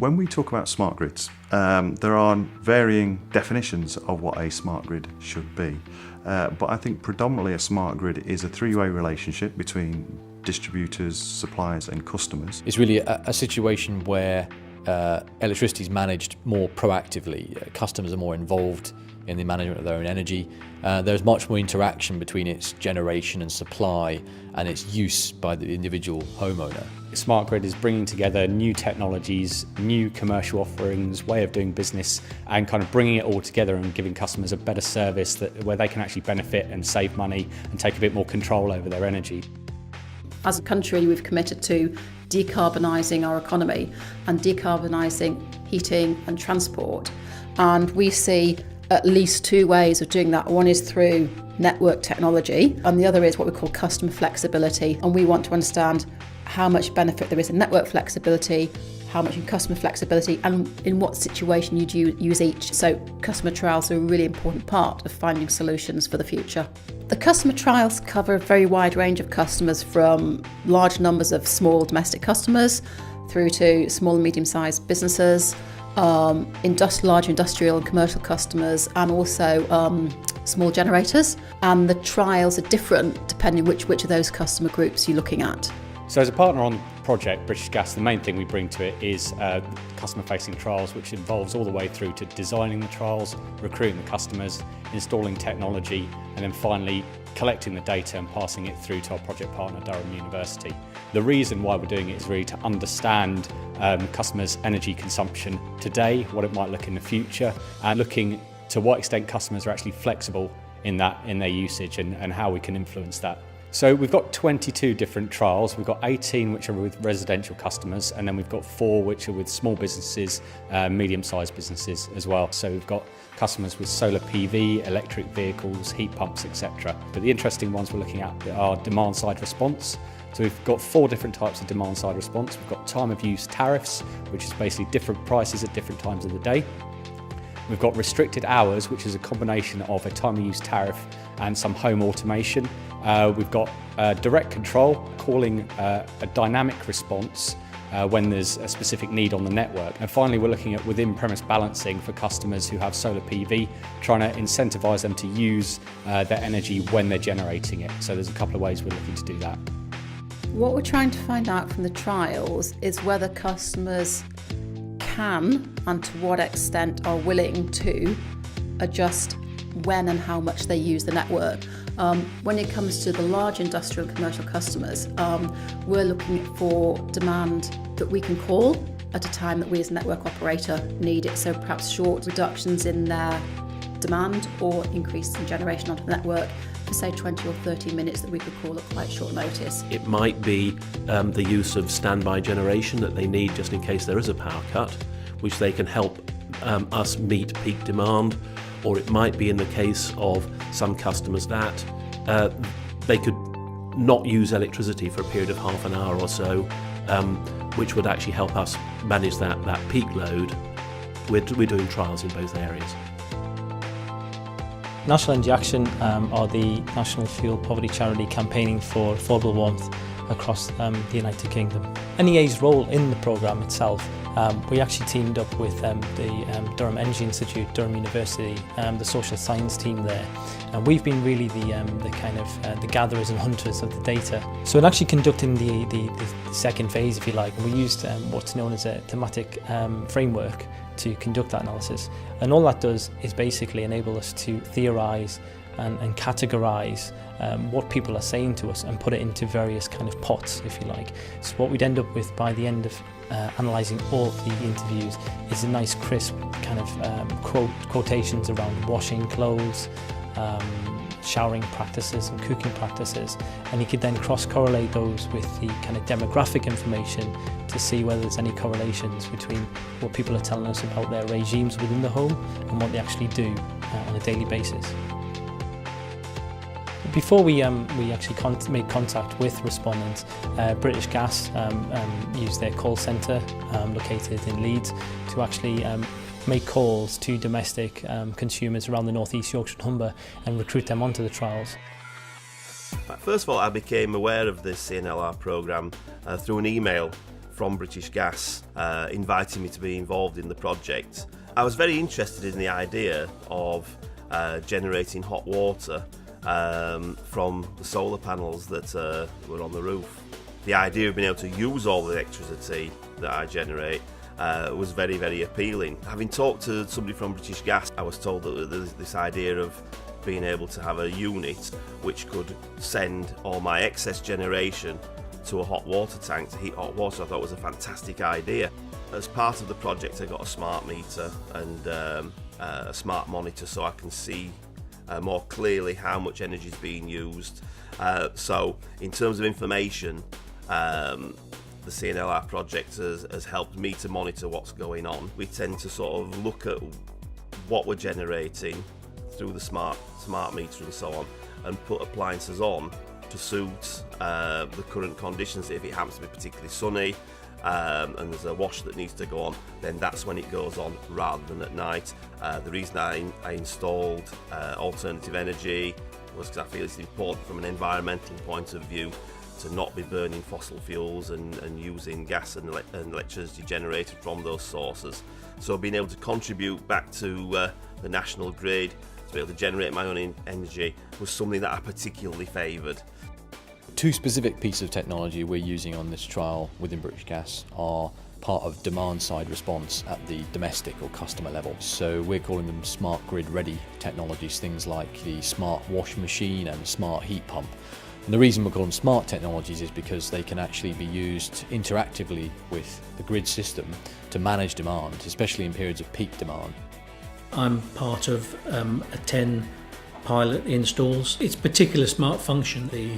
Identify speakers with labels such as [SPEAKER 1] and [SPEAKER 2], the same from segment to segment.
[SPEAKER 1] when we talk about smart grids, there are varying definitions of what a smart grid should be. But I think predominantly a smart grid is a three-way relationship between distributors, suppliers and customers.
[SPEAKER 2] It's really a situation where electricity is managed more proactively. Customers are more involved in the management of their own energy. There's much more interaction between its generation and supply and its use by the individual homeowner.
[SPEAKER 3] Smart grid is bringing together new technologies, new commercial offerings, way of doing business, and kind of bringing it all together and giving customers a better service where they can actually benefit and save money and take a bit more control over their energy.
[SPEAKER 4] As a country, we've committed to decarbonising our economy and decarbonising heating and transport. And we see at least two ways of doing that. One is through network technology, and the other is what we call customer flexibility. And we want to understand how much benefit there is in network flexibility, how much in customer flexibility, and in what situation you'd use each. So customer trials are a really important part of finding solutions for the future. The customer trials cover a very wide range of customers, from large numbers of small domestic customers through to small and medium-sized businesses, large industrial and commercial customers, and also small generators. And the trials are different depending which of those customer groups you're looking at.
[SPEAKER 3] So as a partner on the project, British Gas, the main thing we bring to it is customer-facing trials, which involves all the way through to designing the trials, recruiting the customers, installing technology, and then finally collecting the data and passing it through to our project partner, Durham University. The reason why we're doing it is really to understand customers' energy consumption today, what it might look in the future, and looking to what extent customers are actually flexible in their usage and how we can influence that. So we've got 22 different trials. We've got 18 which are with residential customers, and then we've got 4 which are with small businesses, medium-sized businesses as well. So we've got customers with solar PV, electric vehicles, heat pumps, etc. But the interesting ones we're looking at are demand-side response. So we've got 4 different types of demand-side response. We've got time of use tariffs, which is basically different prices at different times of the day. We've got restricted hours, which is a combination of a time of use tariff and some home automation. We've got direct control, calling a dynamic response when there's a specific need on the network. And finally, we're looking at within-premise balancing for customers who have solar PV, trying to incentivise them to use their energy when they're generating it. So there's a couple of ways we're looking to do that.
[SPEAKER 4] What we're trying to find out from the trials is whether customers can and to what extent are willing to adjust when and how much they use the network. When it comes to the large industrial and commercial customers, we're looking for demand that we can call at a time that we as a network operator need it. So perhaps short reductions in their demand or increase in generation onto the network for say 20 or 30 minutes that we could call at quite short notice.
[SPEAKER 5] It might be the use of standby generation that they need just in case there is a power cut, which they can help us meet peak demand. Or it might be in the case of some customers that they could not use electricity for a period of half an hour or so, which would actually help us manage that peak load. We're doing trials in both areas.
[SPEAKER 6] National Energy Action are the National Fuel Poverty Charity campaigning for affordable warmth across the United Kingdom. NEA's role in the programme itself, we actually teamed up with the Durham Energy Institute, Durham University, the social science team there, and we've been really the gatherers and hunters of the data. So in actually conducting the second phase, if you like, we used what's known as a thematic framework to conduct that analysis, and all that does is basically enable us to theorise and categorise what people are saying to us and put it into various kind of pots, if you like. So what we'd end up with by the end of analysing all of the interviews is a nice crisp kind of quotations around washing clothes, showering practices and cooking practices, and you could then cross-correlate those with the kind of demographic information to see whether there's any correlations between what people are telling us about their regimes within the home and what they actually do on a daily basis. Before we actually made contact with respondents, British Gas used their call centre located in Leeds to actually make calls to domestic consumers around the North East Yorkshire and Humber and recruit them onto the trials.
[SPEAKER 7] First of all, I became aware of this CLNR programme through an email from British Gas inviting me to be involved in the project, I was very interested in the idea of generating hot water from the solar panels that were on the roof. The idea of being able to use all the electricity that I generate was very, very appealing. Having talked to somebody from British Gas, I was told that there's this idea of being able to have a unit which could send all my excess generation to a hot water tank to heat hot water. I thought it was a fantastic idea. As part of the project, I got a smart meter and a smart monitor so I can see more clearly how much energy is being used. So in terms of information, the CLNR project has helped me to monitor what's going on. We tend to sort of look at what we're generating through the smart meter and so on, and put appliances on to suit the current conditions. If it happens to be particularly sunny and there's a wash that needs to go on, then that's when it goes on rather than at night. The reason I installed alternative energy was because I feel it's important from an environmental point of view to not be burning fossil fuels and using gas and electricity generated from those sources. So being able to contribute back to the national grid, to be able to generate my own energy, was something that I particularly favoured.
[SPEAKER 2] Two specific pieces of technology we're using on this trial within British Gas are part of demand-side response at the domestic or customer level. So we're calling them smart grid-ready technologies, things like the smart washing machine and smart heat pump. And the reason we call them smart technologies is because they can actually be used interactively with the grid system to manage demand, especially in periods of peak demand.
[SPEAKER 8] I'm part of a 10 pilot installs. Its particular smart function, the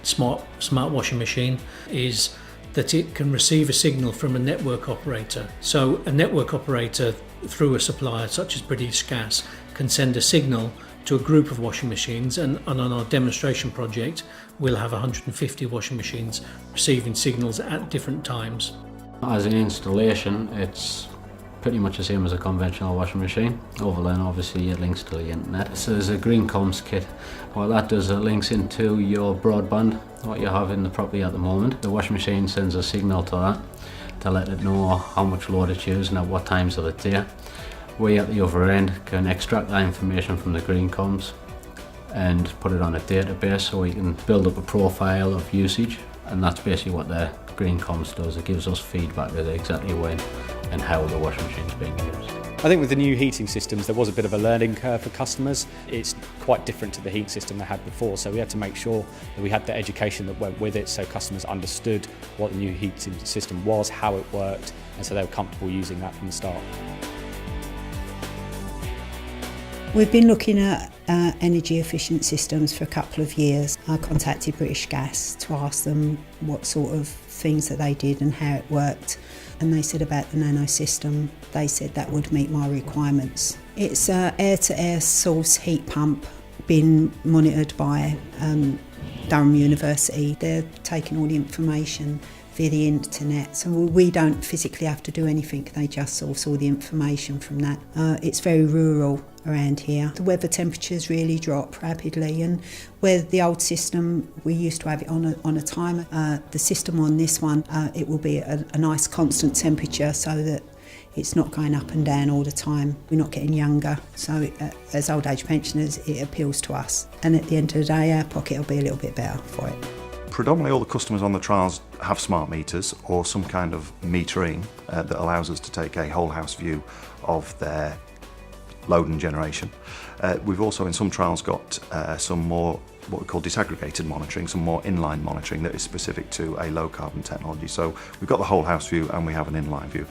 [SPEAKER 8] smart washing machine, is that it can receive a signal from a network operator. So a network operator through a supplier such as British Gas can send a signal to a group of washing machines, and on our demonstration project we'll have 150 washing machines receiving signals at different times.
[SPEAKER 9] As an installation, it's pretty much the same as a conventional washing machine. Over then obviously it links to the internet. So there's a green comms kit. What that does, it links into your broadband, what you have in the property at the moment. The washing machine sends a signal to that to let it know how much load it's using at what times of the day. We at the other end can extract that information from the green comms and put it on a database so we can build up a profile of usage, and that's basically what the green comms does. It gives us feedback as exactly when and how the washing machine is being used.
[SPEAKER 3] I think with the new heating systems there was a bit of a learning curve for customers. It's quite different to the heat system they had before, so we had to make sure that we had the education that went with it so customers understood what the new heating system was, how it worked, and so they were comfortable using that from the start.
[SPEAKER 10] We've been looking at energy efficient systems for a couple of years. I contacted British Gas to ask them what sort of things that they did and how it worked, and they said about the nano system. They said that would meet my requirements. It's an air-to-air source heat pump being monitored by Durham University. They're taking all the information via the internet, so we don't physically have to do anything. They just source all the information from that. It's very rural around here. The weather temperatures really drop rapidly, and where the old system we used to have it on a timer, the system on this one it will be a nice constant temperature so that it's not going up and down all the time. We're not getting younger, so as old age pensioners it appeals to us, and at the end of the day our pocket will be a little bit better for it.
[SPEAKER 1] Predominantly all the customers on the trials have smart meters or some kind of metering that allows us to take a whole house view of their load and generation. We've also in some trials got some more what we call disaggregated monitoring, some more inline monitoring that is specific to a low carbon technology. So we've got the whole house view and we have an inline view.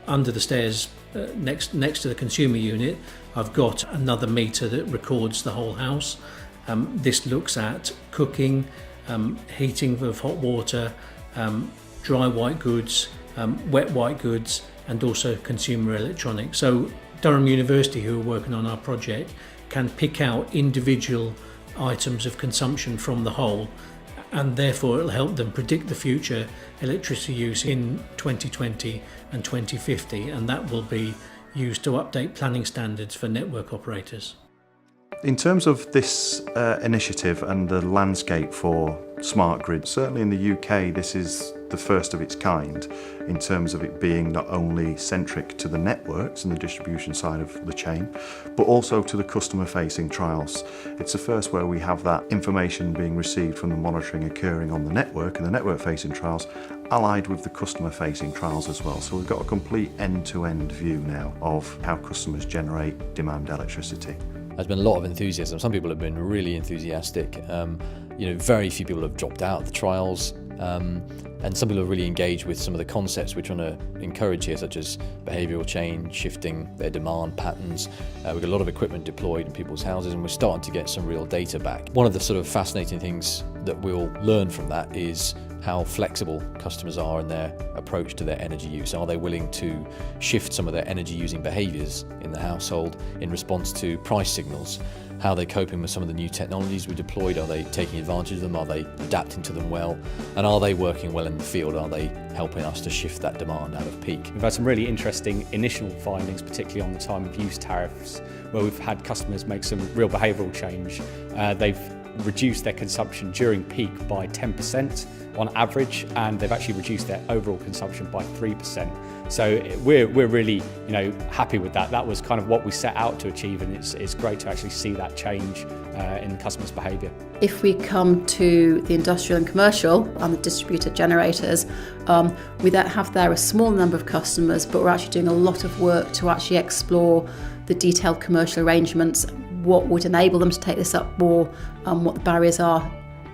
[SPEAKER 8] Under the stairs next to the consumer unit, I've got another meter that records the whole house. This looks at cooking, heating of hot water, dry white goods, wet white goods, and also consumer electronics. So Durham University, who are working on our project, can pick out individual items of consumption from the whole, and therefore it'll help them predict the future electricity use in 2020 and 2050, and that will be used to update planning standards for network operators.
[SPEAKER 1] In terms of this initiative and the landscape for smart grid, certainly in the UK this is the first of its kind in terms of it being not only centric to the networks and the distribution side of the chain, but also to the customer facing trials. It's the first where we have that information being received from the monitoring occurring on the network and the network facing trials allied with the customer facing trials as well. So we've got a complete end-to-end view now of how customers generate, demand electricity.
[SPEAKER 2] There's been a lot of enthusiasm. Some people have been really enthusiastic. Very few people have dropped out of the trials. And some people are really engaged with some of the concepts we're trying to encourage here, such as behavioural change, shifting their demand patterns. We've got a lot of equipment deployed in people's houses and we're starting to get some real data back. One of the sort of fascinating things that we'll learn from that is how flexible customers are in their approach to their energy use. Are they willing to shift some of their energy using behaviours in the household in response to price signals? How are they coping with some of the new technologies we deployed? Are they taking advantage of them? Are they adapting to them well? And are they working well in the field? Are they helping us to shift that demand out of peak?
[SPEAKER 3] We've had some really interesting initial findings, particularly on the time of use tariffs, where we've had customers make some real behavioural change. They've reduced their consumption during peak by 10% on average, and they've actually reduced their overall consumption by 3%. So we're really happy with that. That was kind of what we set out to achieve, and it's great to actually see that change in customers' behaviour.
[SPEAKER 4] If we come to the industrial and commercial and the distributed generators, we then have there a small number of customers, but we're actually doing a lot of work to actually explore the detailed commercial arrangements, what would enable them to take this up more, what the barriers are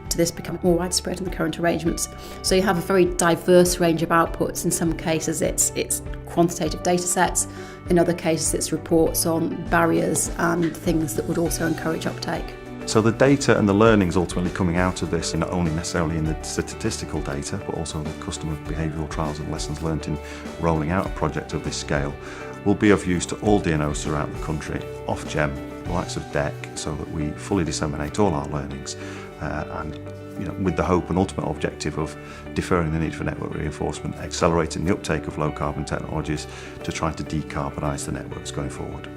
[SPEAKER 4] to this becoming more widespread in the current arrangements. So you have a very diverse range of outputs. In some cases it's quantitative data sets, in other cases it's reports on barriers and things that would also encourage uptake.
[SPEAKER 1] So the data and the learnings ultimately coming out of this, not only necessarily in the statistical data, but also the customer behavioural trials and lessons learnt in rolling out a project of this scale, will be of use to all DNOs throughout the country, Ofgem, the likes of DEC, so that we fully disseminate all our learnings and with the hope and ultimate objective of deferring the need for network reinforcement, accelerating the uptake of low carbon technologies to try to decarbonise the networks going forward.